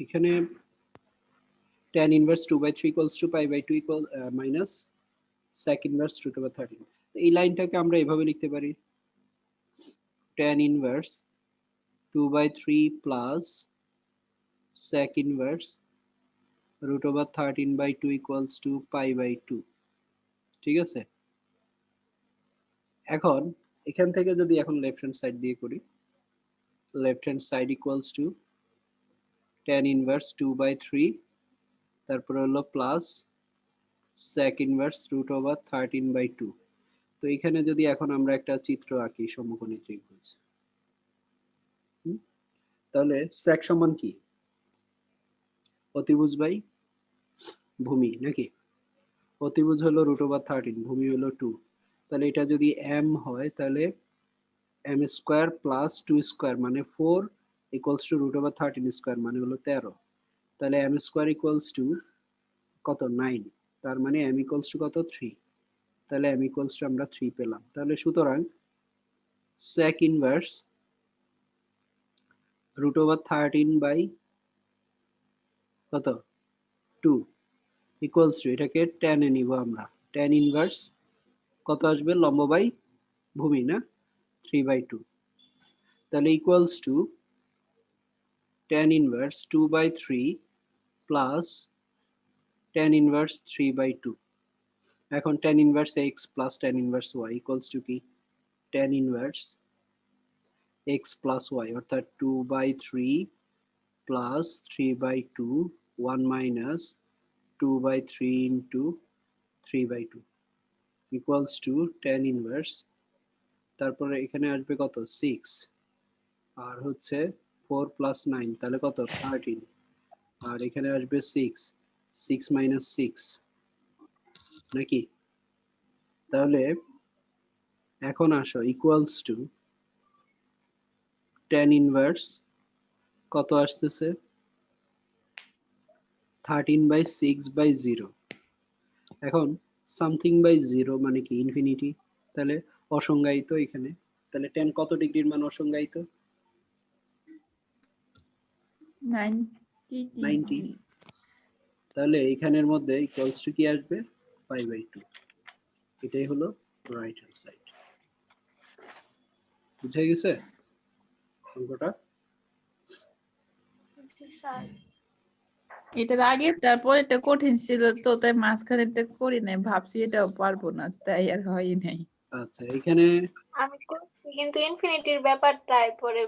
এখানে tan inverse 2/3 equals to pi by 2 equal minus sec inverse root over 13. তো এই লাইনটাকে আমরা এভাবে লিখতে পারি tan inverse 2/3 plus sec inverse root over 13/2 equals to pi by 2. ঠিক আছে, এখন এখান থেকে যদি এখন লেফট হ্যান্ড সাইড দিয়ে করি, left hand side equals to tan inverse 2/3 তারপরে হলো plus sec inverse root over 13/2। তো এখানে যদি এখন আমরা একটা চিত্র আঁকি সমকোণী ত্রিভুজ, তাহলে sec সমান কি? অতিভুজ বাই ভূমি নাকি? অতিভুজ হলো রুট ওভার 13, ভূমি হলো 2। তাহলে এটা যদি m হয় তাহলে m স্কয়ার প্লাস 2 স্কয়ার মানে 4 equals to root over 13 square মানে হলো 13। তাহলে m স্কয়ার ইকুয়ালস টু কত? 9। তার মানে m ইকুয়ালস টু কত? 3। তাহলে m ইকুয়ালস টু আমরা 3 পেলাম। তাহলে সুতরাং sec inverse root over 13 by কত? 2 ইকুয়ালস টু, এটাকে tan এ নিব আমরা, tan ইনভার্স কত আসবে? লম্ব বাই ভূমি না, 3/2। তাহলে equals to tan inverse 2/3 plus tan inverse 3/2। এখন tan inverse x plus tan inverse y equals to কি? tan inverse x plus y অর্থাৎ 2/3 plus 3/2 1 minus 2/3 into 3/2 equals to tan inverse, তারপরে এখানে আসবে কত? 6 আর হচ্ছে 4 প্লাস 9 তাহলে কত? 13 আর এখানে আসবে 6 6 মাইনাস 6 নাকি? তাহলে এখন আসো ইকুয়ালস টু tan ইনভার্স কত আসতেছে? 13/6/0। এখন সামথিং বাই 0 মানে কি? ইনফিনিটি। তাহলে অসংজ্ঞায়িত এখানে। তাহলে tan কত ডিগ্রির মান অসংজ্ঞায়িত? 90। তাহলে এখানের মধ্যে ইকুয়ালস টু কি আসবে? pi/2। এটাই হলো রাইট হ্যান্ড সাইড। বুঝে গেছে অঙ্কটা? এটার আগে তারপর এটা কঠিন ছিল তো, তাই মাঝখানে এটা করি নাই, ভাবছি এটাও পারবো না, তাই আর হয়ই নাই। আচ্ছা, এখানে আমি করছি কিন্তু ইনফিনিটির ব্যাপারটা পরে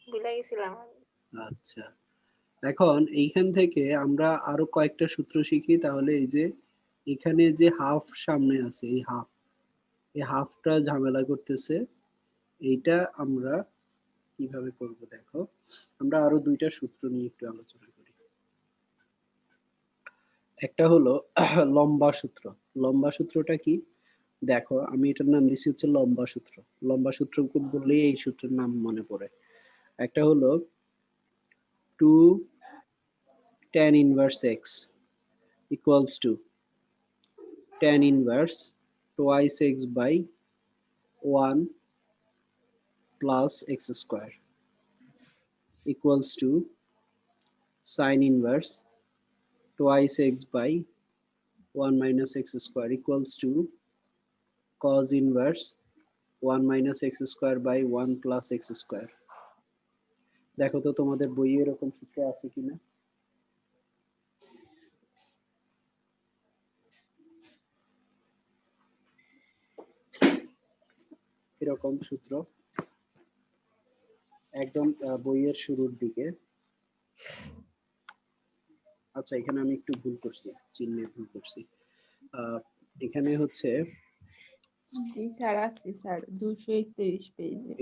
ভুলে গেছিলাম। আচ্ছা, এখন এইখান থেকে আমরা আরো কয়েকটা সূত্র শিখি। তাহলে এই যে এখানে যে হাফ সামনে আছে, এই হাফ, এই হাফটা ঝামেলা করতেছে। এইটা আমরা কিভাবে করব দেখো, আমরা আরো দুইটা সূত্র নিয়ে একটু আলোচনা করি। একটা হলো লম্বা সূত্র। লম্বা সূত্রটা কি? দেখো আমি এটার নাম দিচ্ছি হচ্ছে লম্বা সূত্র। লম্বা সূত্র বললেই এই সূত্রের নাম মনে পড়ে। একটা হলো 2 tan inverse x equals to tan inverse twice x by 1 plus x square equals to sin inverse twice x by 1 minus x square equals to cos inverse 1 minus x square by 1 plus x square। দেখো তো তোমাদের বইয়ে এরকম সূত্র আছে কিনা? এরকম সূত্র একদম বইয়ের শুরুর দিকে। আচ্ছা, এখানে আমি একটু ভুল করছি, চিহ্নে ভুল করছি। এখানে হচ্ছে জি স্যার, আছে স্যার 231 পেজে।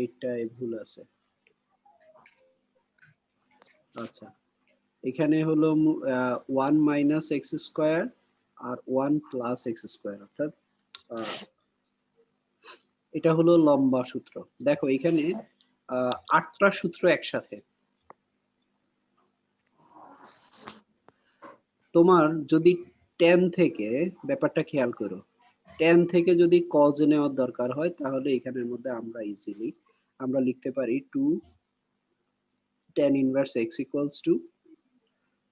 এটাই ভুল আছে। আচ্ছা, এখানে হলো 1 মাইনাস এক্স স্কোয়ার আর 1 প্লাস এক্স স্কোয়ার, অর্থাৎ এটা হলো লম্বা সূত্র। দেখো এখানে 8টা সূত্র একসাথে। তোমার যদি tan থেকে, ব্যাপারটা খেয়াল করো, tan থেকে যদি cos নেওয়ার দরকার হয় তাহলে এখানের মধ্যে আমরা ইজিলি আমরা লিখতে পারি 2 tan inverse x equals to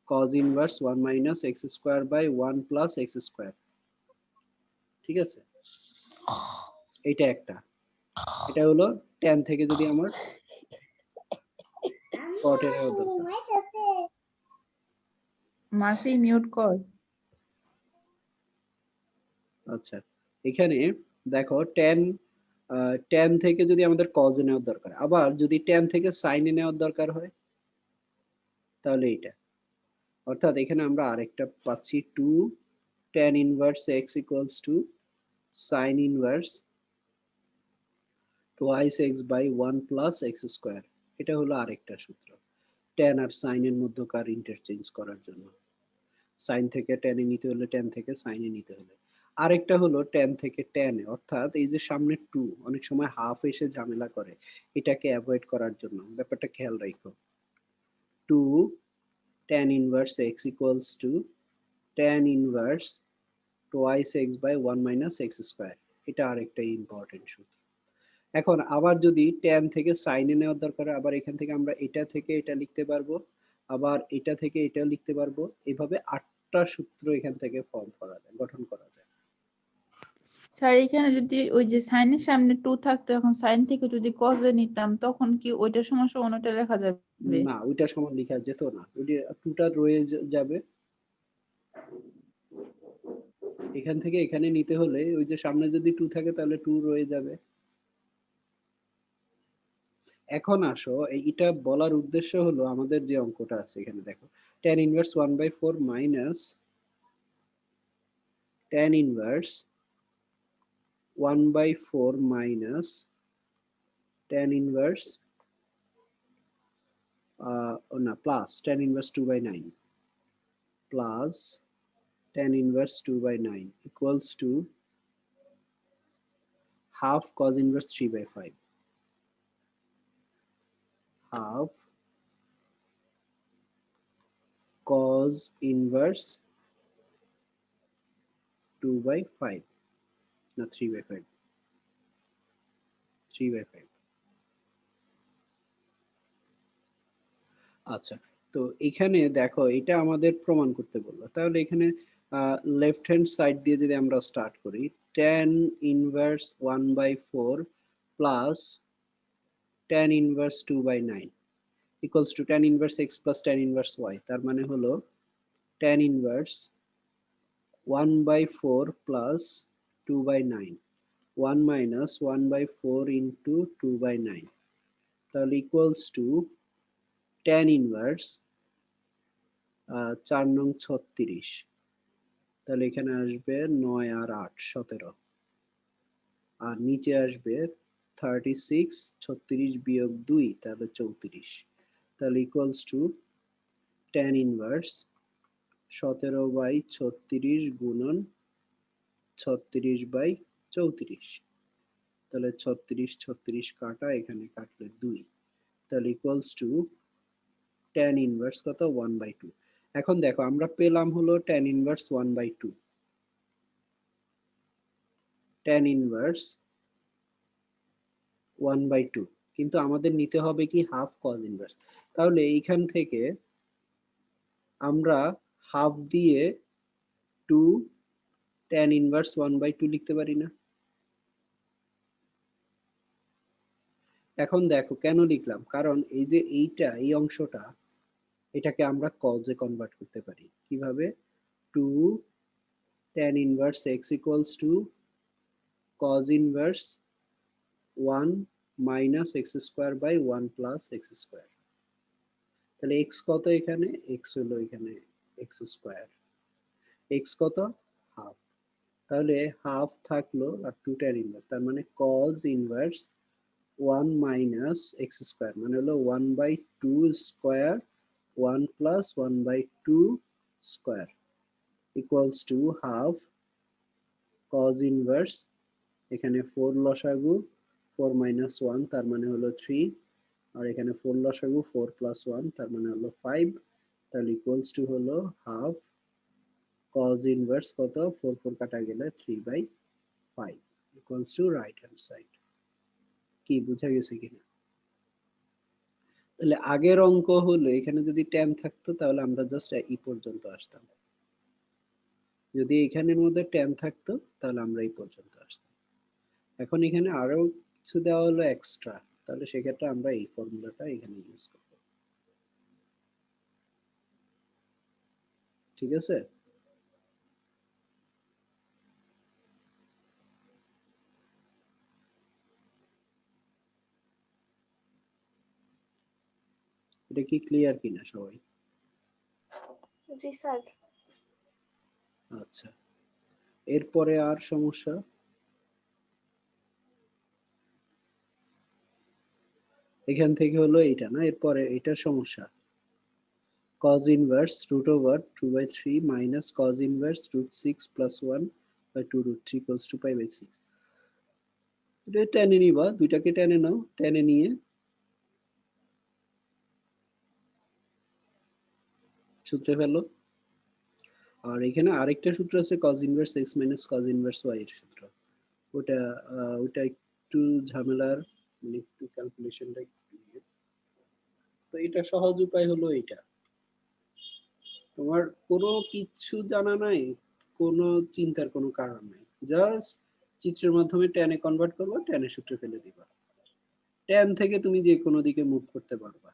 cos inverse 1 minus x square by 1 plus x square। ঠিক আছে, এটা একটা, এটা হলো tan থেকে যদি আমার cot এর দরকার। মাসি মিউট কর। আচ্ছা, এখানে দেখো tan থেকে যদি আমাদের cos এ নেওয়ার দরকার, আবার যদি tan থেকে sin এ নেওয়ার দরকার হয় তাহলে এটা, অর্থাৎ এখানে আমরা আরেকটা পাচ্ছি 2 tan inverse x equals to sin inverse twice x by 1 plus x square। এটা হলো আরেকটা সূত্র tan আর sin এর মধ্যকার ইন্টারচেঞ্জ করার জন্য। sin থেকে tan এ নিতে হলে tan থেকে sin এ নিতে হলে। আরেকটা হলো tan থেকে tan এ, অর্থাৎ এই যে সামনে 2 অনেক সময় হাফ এসে ঝামেলা করে, এটাকে অ্যাভয়েড করার জন্য ব্যাপারটা খেয়াল রাখো। 2 tan inverse x equals to tan inverse twice x by 1 minus x square। এটা আরেকটা ইম্পর্টেন্ট সূত্র। এখন আবার যদি tan থেকে sin এ নেওয়ার দরকার, আবার এখান থেকে আমরা এটা থেকে এটা লিখতে পারবো, আবার এটা থেকে এটা লিখতে পারবো, এইভাবে 8টা সূত্র এখান থেকে ফর্ম করা যায়, গঠন করা যায়। স্যার এখানে যদি ওই যে সাইনের সামনে 2 থাকতো, এখন সাইন থেকে যদি cos এ নিতাম তখন কি ওইটার সমান সমান ওটা লেখা যাবে? না, ওইটা সমান লেখা যেত না, ওই যে 2টা রয়ে যাবে। এখান থেকে এখানে নিতে হলে ওই যে সামনে যদি 2 থাকে তাহলে 2 রয়ে যাবে। এখন আসো, এটা বলার উদ্দেশ্য হলো আমাদের যে অঙ্কটা আছে এখানে দেখো, tan inverse 1/4 minus tan inverse 1/4 minus tan inverse না plus tan inverse 2/9 plus tan inverse 2/9 equals to half cos inverse 3/5, half cos inverse 2/5 না 3/5, 3/5। আচ্ছা, তো এখানে দেখো এটা আমাদের প্রমাণ করতে বললো, তাহলে এখানে লেফট হ্যান্ড সাইড দিয়ে যদি আমরা স্টার্ট করি, tan inverse 1/4 plus tan inverse 2/9 equals to tan inverse x plus tan inverse y, তার মানে হলো tan inverse 1/4 plus 2/9, 1 minus 1/4 into 2/9, তাহলে equals to tan inverse 4 নং 36, তাহলে এখানে আসবে 9 আর 8 17, আর নিচে আসবে 36 36 বিয়োগ 2 তাহলে 34, তাহলে ইকুয়ালস টু tan ইনভার্স 17/36 গুণন 36/34, তাহলে 36 36 কাটা, এখানে কাটলে 2, তাহলে ইকুয়ালস টু tan ইনভার্স কত 1/2। এখন দেখো আমরা পেলাম হলো tan ইনভার্স 1/2, tan ইনভার্স 1/2, কিন্তু আমাদের নিতে হবে কি হাফ cos ইনভার্স, তাহলে এইখান থেকে আমরা হাফ দিয়ে 2 tan ইনভার্স 1/2 লিখতে পারি না? এখন দেখো কেন লিখলাম, কারণ এই যে এই অংশটা, এটাকে আমরা cos এ কনভার্ট করতে পারি কিভাবে, 2 tan inverse x equals to cos inverse 1 minus x square by 1 plus x square, তাহলে x কত, এখানে x হলো এখানে x square, x কত হাফ, তাহলে হাফ থাকলো আর 2 tan ইনভার্স, তার মানে cos inverse 1 minus x square মানে হলো 1/2 square 1 plus 1/2 square equals to half cos inverse, এখানে 4 লসাগু 4 minus 1 তার মানে হলো 3, আর এখানে 4 লসাগু 4 plus 1 তার মানে হলো 5, তাহলে equals to হলো half cos inverse কত, 4 4 কাটা গেলে 3/5 equals to right hand side। কি বুঝা গেছে কিনা? তাহলে আগের অঙ্ক হলো এখানে যদি tan থাকতো তাহলে আমরা জাস্ট এই পর্যন্ত আসতাম, যদি এখানের মধ্যে tan থাকতো তাহলে আমরা এই পর্যন্ত আসতাম। এখন এখানে আরো কিছু দেওয়া হলো এক্সট্রা, তাহলে সেক্ষেত্রে আমরা এই ফর্মুলাটা এখানে ইউজ করব। ঠিক আছে? এটা কি ক্লিয়ার কিনা সবাই? জি স্যার। আচ্ছা, এরপরে আর সমস্যা? এখান থেকে হলো এইটা না, এরপরে এটার সমস্যা cos inverse root over 2/3 minus cos inverse root 6 plus 1 by 2 root 3 equals to pi by 6। এটা টেনে নিবা, দুইটাকে টেনে নাও, টেনে নিয়ে সূত্রে ফেলো। আর এখানে আরেকটা সূত্র আছে cos inverse x minus cos inverse y এর সূত্র, ওটা ওটা একটু ঝামেলার, মানে একটু ক্যালকুলেশনটা একটু ইয়ে। তো এটা সহজ উপায় হলো এটা, তোমার কোনো কিছু জানা নাই, কোনো চিন্তার কোনো কারণ নাই, জাস্ট চিত্রের মাধ্যমে ট্যানে কনভার্ট করবা, ট্যানের সূত্রে ফেলে দিবা, ট্যান থেকে তুমি যে কোনো দিকে মুভ করতে পারবা।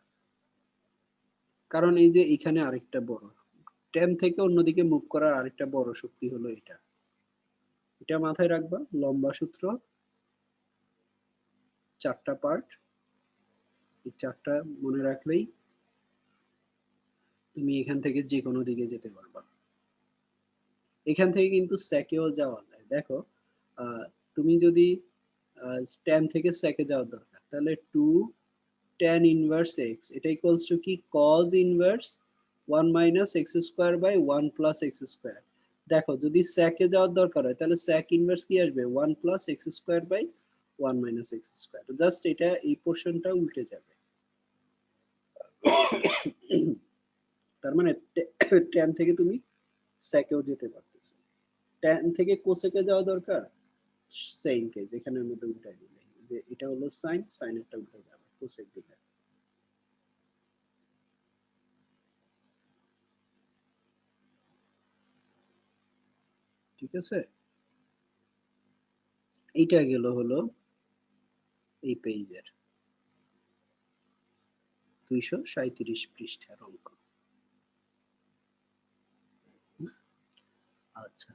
কারণ এই যে এখানে আরেকটা বড়, ট্যান থেকে অন্যদিকে মুভ করার আরেকটা বড় শক্তি হলো এটা, এটা মাথায় রাখবা। লম্বা সূত্র, চারটা পার্ট, এই চারটা মনে রাখলেই তুমি এখান থেকে যে কোনো দিকে যেতে পারবা। এখান থেকে কিন্তু সেকেও যাওয়া যায়। দেখো তুমি যদি tan থেকে সেকে যাওয়ার দরকার, তাহলে 2 tan ইনভার্স x, এটা ইকুয়ালস টু কি cos inverse 1 minus x square by 1 plus x square. দেখো যদি সেকে যাওয়ার দরকার হয় তাহলে sec ইনভার্স কি আসবে 1 plus x square by 1 minus x square, just এটা এই পোর্শনটা উল্টে যাবে। তার মানে tan থেকে তুমি সেকেও যেতে পারতেছো, tan থেকে কোসেকে যাওয়া দরকার, সেম কেস এখানের মধ্যে উল্টাই দিলে, যে এটা হলো সাইন, সাইনেরটা উল্টে যাবে কোসেক দিলে। ঠিক আছে? এইটা গেল হলো এই পেজের 237 পৃষ্ঠার অঙ্ক। আচ্ছা,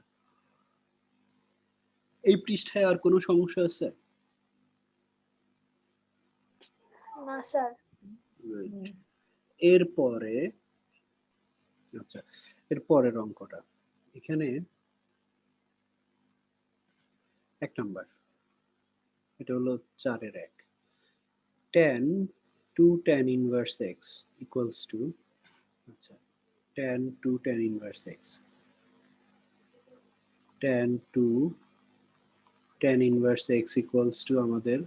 এই পৃষ্ঠায় আর কোনো সমস্যা আছে? না স্যার। এরপরে আচ্ছা, এরপরের অঙ্কটা এখানে 1 নাম্বার, এটা হলো 4 এর 1, tan 2 tan inverse x equals to, আচ্ছা, tan 2 tan inverse x, tan 2 tan inverse x equals to আমাদের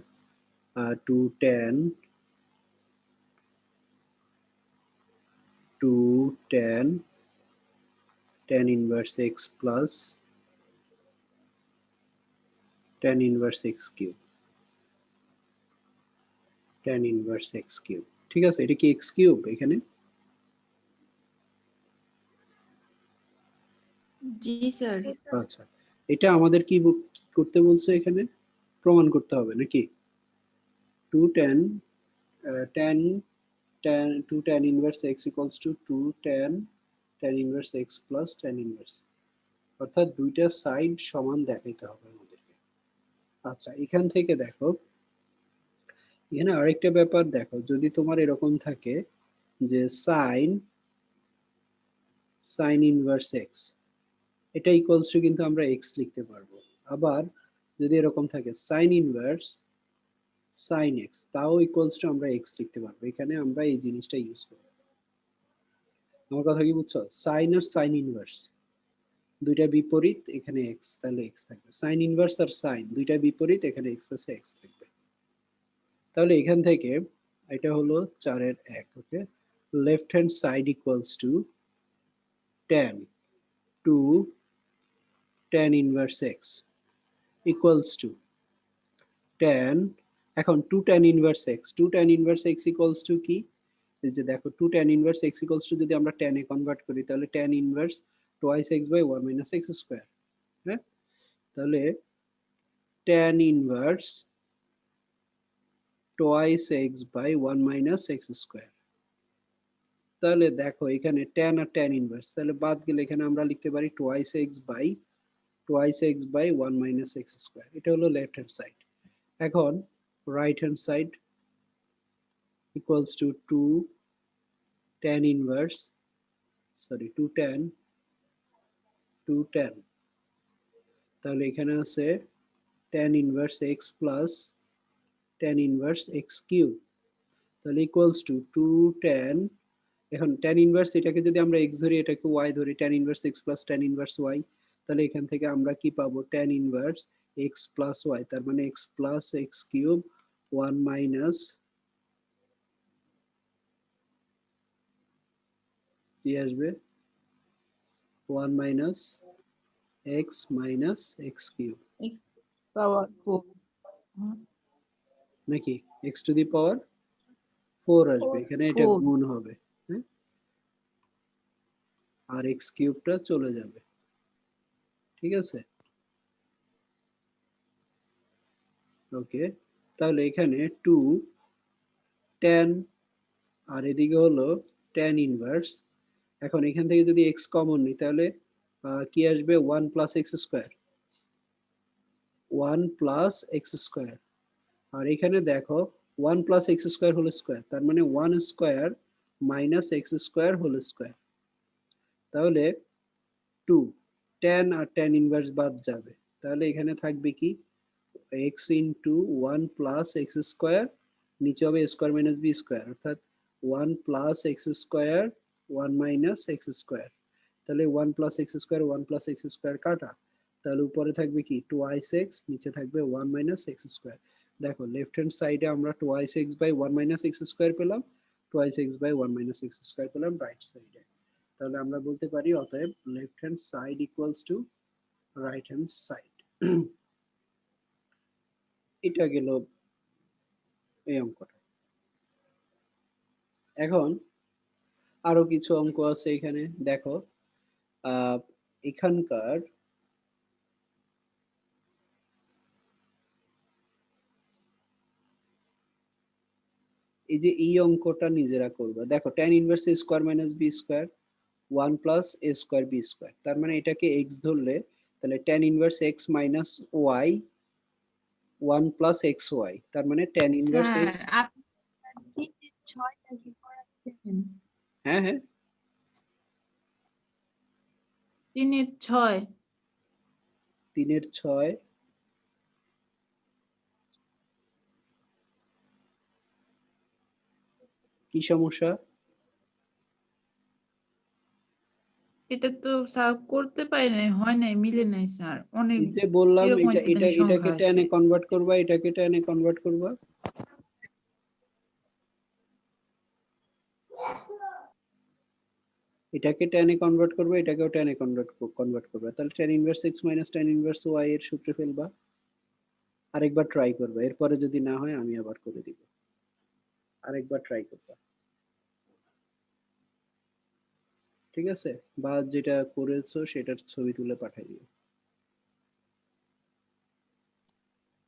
2 tan 2 tan tan inverse x plus tan inverse x cube, tan inverse x cube। ঠিক আছে, এটা কি x cube এখানে? জি sir. জি sir. আচ্ছা, এটা আমাদের কি করতে বলছে এখানে? প্রমাণ করতে হবে নাকি? 2 tan tan tan 2 tan inverse x equals to 2 tan tan inverse x plus tan inverse, অর্থাৎ দুইটা সাইড সমান দেখাইতে হবে আমাদেরকে। আচ্ছা, এখান থেকে দেখো এখানে আরেকটা ব্যাপার দেখো, যদি তোমার এরকম থাকে যে sin inverse x, এটা ইকুয়ালস টু কিন্তু আমরা x লিখতে পারবো। আবার যদি এরকম থাকে sin inverse sin x, তাও ইকুয়ালস টু আমরা x লিখতে পারবো। এখানে আমরা এই জিনিসটা ইউজ করব। আমার কথা কি বুঝছো? sin আর sin ইনভার্স দুইটা বিপরীত, এখানে x, তাহলে x থাকবে। sin ইনভার্স আর sin দুইটা বিপরীত, এখানে x আছে, x থাকবে। তাহলে এখান থেকে এটা হলো 4 এর 1, okay. Left hand side equals to tan 2 tan inverse x equals to tan, এখন 2 tan inverse x, 2 tan inverse x equals to কি এই যে দেখো 2 tan inverse x equals to যদি আমরা tan এ কনভার্ট করি তাহলে tan inverse twice x by 1 minus x square. হ্যাঁ, তাহলে tan inverse twice x by 1 minus x square. তাহলে দেখো এখানে tan আর tan ইনভার্স তাহলে বাদ গেলে এখানে আমরা লিখতে পারি twice x by 1 minus x square. এটা হলো লেফট হ্যান্ড সাইড। এখন right hand side equals to 2 tan inverse, sorry 2 tan, তাহলে এখানে আছে tan inverse x plus tan inverse x cube, তাহলে equals to 2 tan, এখন tan inverse এটাকে যদি আমরা x ধরি এটাকে y ধরি, tan inverse x plus tan inverse y, তাহলে এখান থেকে আমরা কি পাবো tan inverse x plus y, তার মানে x plus x cube 1 minus কি আসবে 1 minus x minus x cube x পাওয়ার 4 নাকি x to the power 4 আসবে, এখানে এটা 4 গুণ হবে, হ্যাঁ, আর x কিউবটা চলে যাবে। ঠিক আছে, ওকে, তাহলে এখানে 2 tan আর এদিকে হলো tan ইনভার্স। এখন এখান থেকে যদি x কমন নিই তাহলে কি আসবে 1 plus x square, 1 plus x square, আর এখানে দেখো 1 plus x square whole square, তার মানে 1 square minus x square whole square. তাহলে 2 tan আর tan ইনভার্স বাদ যাবে, তাহলে এখানে থাকবে কি x into 1 plus x square, নিচে হবে স্কয়ার মাইনাস b স্কয়ার, অর্থাৎ 1 plus x square 1 minus x square. তাহলে 1 plus x square 1 plus x square কাটা, তাহলে উপরে থাকবে কি twice x, নিচে থাকবে 1 minus x স্কয়ার। দেখো লেফট হ্যান্ড সাইডে আমরা twice x by 1 minus x square পেলাম, twice x by 1 minus x square পেলাম রাইট সাইডে। তাহলে আমরা বলতে পারি অতএব left hand side equals two right hand side. এটা গেল এই অঙ্কটা। এখন আরো কিছু অঙ্ক আছে এখানে দেখো, এখানকার এই যে এই অঙ্কটা নিজেরা করবা। দেখো tan inverse a square minus b square 1 plus a square b square, তার মানে এটাকে x ধরলে তাহলে tan inverse x minus y 1 plus xy, তার মানে tan ইনভার্স স্যার x, আপনি কি 6টা কি করাচ্ছেন? হ্যাঁ হ্যাঁ 3 এর 6 3 এর 6, কি সমস্যা? এটা তো স্যার করতে পারি নাই, হয় নাই, মিলে নাই স্যার, অনেক এই যে বললাম কিরকম এটা একটা এটা জানি এটাকে সংখ্যা tan আসে। এ কনভার্ট করবা, এটাকে tan এ কনভার্ট করবা, এটাকে tan এ কনভার্ট করবে, এটাকেও tan এ কনভার্ট করবে, তাহলে tan inverse x minus tan inverse y এর সূত্রে ফেলবা। আরেকবার ট্রাই করবে, এরপরে যদি না হয় আমি আবার করে দিব, আরেকবার ট্রাই করবা, ঠিক আছে, বা যেটা করেছো সেটার ছবি তুলে পাঠিয়ে দিও।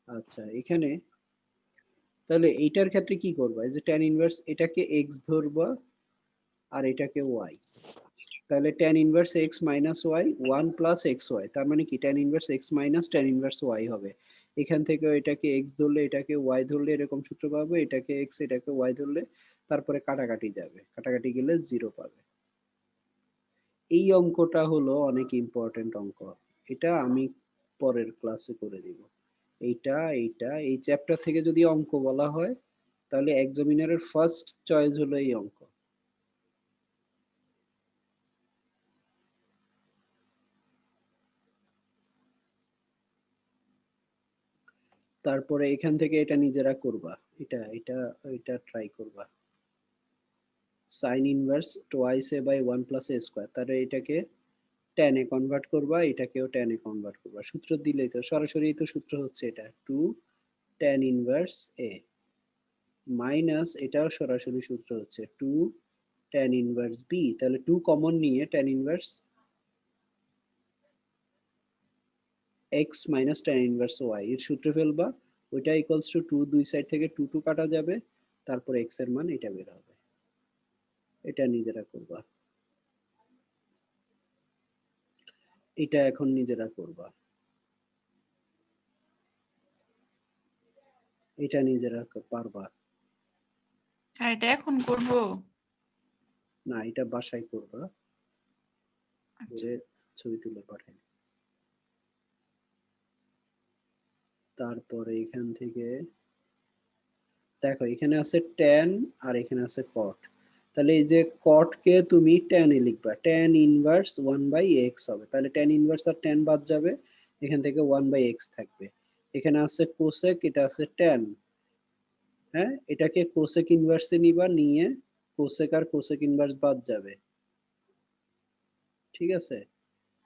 আচ্ছা এখানে তাহলে এইটার ক্ষেত্রে কি করবা, এই যে tan ইনভার্স এটাকে x ধরবা আর এটাকে y, তাহলে tan inverse x minus y 1 plus xy, তার মানে কি tan inverse x minus tan inverse y হবে। এখান থেকে এটাকে x ধরলে এটাকে y ধরলে এরকম সূত্র পাবো, এটাকে x এটাকে y ধরলে তারপরে কাটাকাটি যাবে, কাটাকাটি গেলে 0 পাবে। এই অঙ্কটা হলো অনেক ইম্পর্টেন্ট অঙ্ক, এটা আমি পরের ক্লাসে করে দিব। এইটা এই চ্যাপ্টার থেকে যদি অঙ্ক বলা হয় তাহলে এক্সামিনারের ফার্স্ট চয়েস হলো এই অঙ্ক। তারপরে এখান থেকে এটা নিজেরা করবা, এটা ট্রাই করবা, sin inverse twice a by 1 plus a square, তাহলে এটাকে tan এ কনভার্ট করবা, এটাকেও tan এ কনভার্ট করবা, সূত্র দিলেই তো সরাসরি তো সূত্র হচ্ছে এটা 2 tan ইনভার্স a, মাইনাস এটাও সরাসরি সূত্র হচ্ছে 2 tan ইনভার্স b, তাহলে 2 কমন নিয়ে tan inverse x minus tan inverse y এর সূত্রে ফেলবা, ওইটা ইকুয়ালস টু 2, দুই সাইড থেকে 2 2 কাটা যাবে, তারপর x এর মান এটা বের হবে। এটা নিজেরা করবা, এটা এখন নিজেরা করবা, এটা নিজেরা পারবা স্যার এটা এখন করব? না, এটা বাসায় করবা, আচ্ছা করে ছবি তুলে পাঠাই। তারপরে এখান থেকে দেখো এখানে আছে tan আর এখানে আছে cot, তাহলে এই যে cot কে তুমি tan এ লিখবা, tan ইনভার্স 1/x হবে, তাহলে tan ইনভার্স আর tan বাদ যাবে, এখান থেকে 1/x থাকবে। এখানে আছে cosec, এটা আছে tan, হ্যাঁ এটাকে cosec ইনভার্সে নিবা, নিয়ে cosec আর cosec ইনভার্স বাদ যাবে, ঠিক আছে?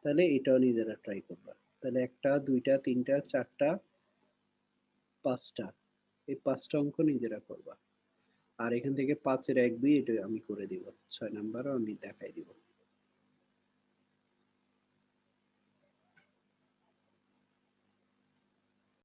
তাহলে এটাও নিজেরা ট্রাই করবা। তাহলে একটা, দুইটা, তিনটা, চারটা, পাঁচটা, এই পাঁচটা অঙ্ক নিজেরা করবা। আর এখান থেকে 5 এর 1 2 এটা আমি করে দিব, 6 নাম্বারও আমি দেখাই দিব।